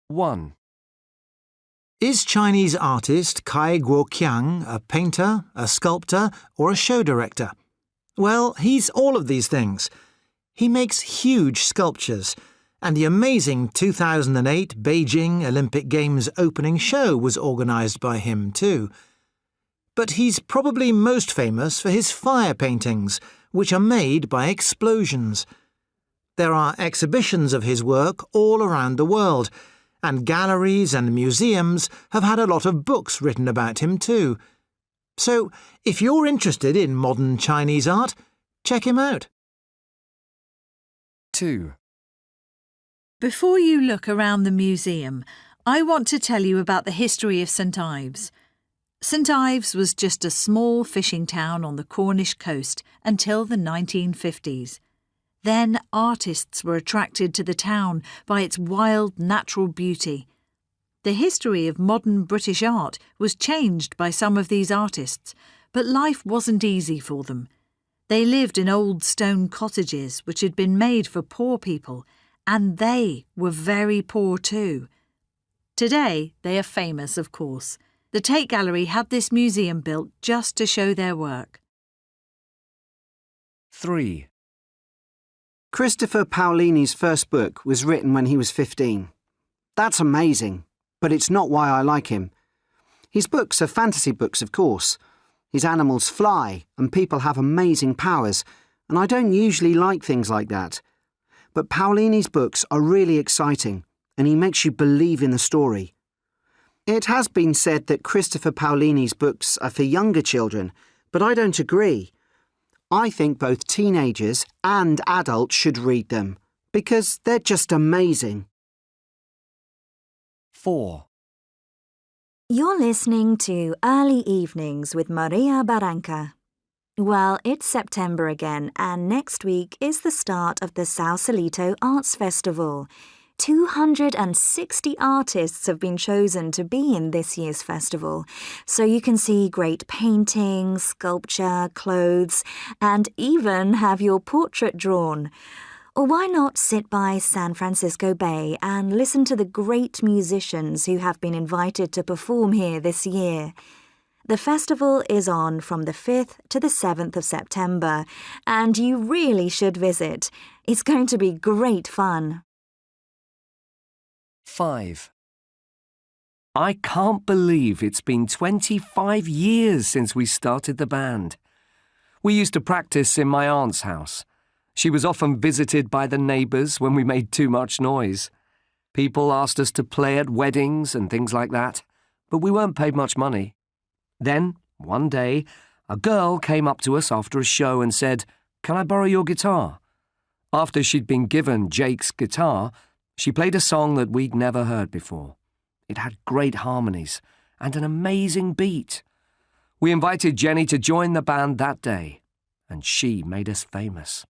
1. Is Chinese artist Cai Guoqiang a painter, a sculptor, or a show director? Well, he's all of these things. He makes huge sculptures, and the amazing 2008 Beijing Olympic Games opening show was organised by him too. But he's probably most famous for his fire paintings, which are made by explosions. There are exhibitions of his work all around the world, and galleries and museums have had a lot of books written about him too. So, if you're interested in modern Chinese art, check him out. 2. Before you look around the museum, I want to tell you about the history of St Ives. St Ives was just a small fishing town on the Cornish coast until the 1950s. Then artists were attracted to the town by its wild natural beauty. The history of modern British art was changed by some of these artists, but life wasn't easy for them. They lived in old stone cottages which had been made for poor people, and they were very poor too. Today they are famous, of course. The Tate Gallery had this museum built just to show their work. 3. Christopher Paolini's first book was written when he was 15. That's amazing, but it's not why I like him. His books are fantasy books, of course. His animals fly and people have amazing powers, and I don't usually like things like that. But Paolini's books are really exciting, and he makes you believe in the story. It has been said that Christopher Paolini's books are for younger children, but I don't agree. I think both teenagers and adults should read them, because they're just amazing. 4. You're listening to Early Evenings with Maria Barranca. Well, it's September again, and next week is the start of the Sausalito Arts Festival. 260 artists have been chosen to be in this year's festival, so you can see great painting, sculpture, clothes, and even have your portrait drawn. Or why not sit by San Francisco Bay and listen to the great musicians who have been invited to perform here this year? The festival is on from the 5th to the 7th of September, and you really should visit. It's going to be great fun. 5. I can't believe it's been 25 years since we started the band. We used to practice in my aunt's house. She was often visited by the neighbours when we made too much noise. People asked us to play at weddings and things like that, but we weren't paid much money. Then, one day, a girl came up to us after a show and said, "Can I borrow your guitar?" After she'd been given Jake's guitar, she played a song that we'd never heard before. It had great harmonies and an amazing beat. We invited Jenny to join the band that day, and she made us famous.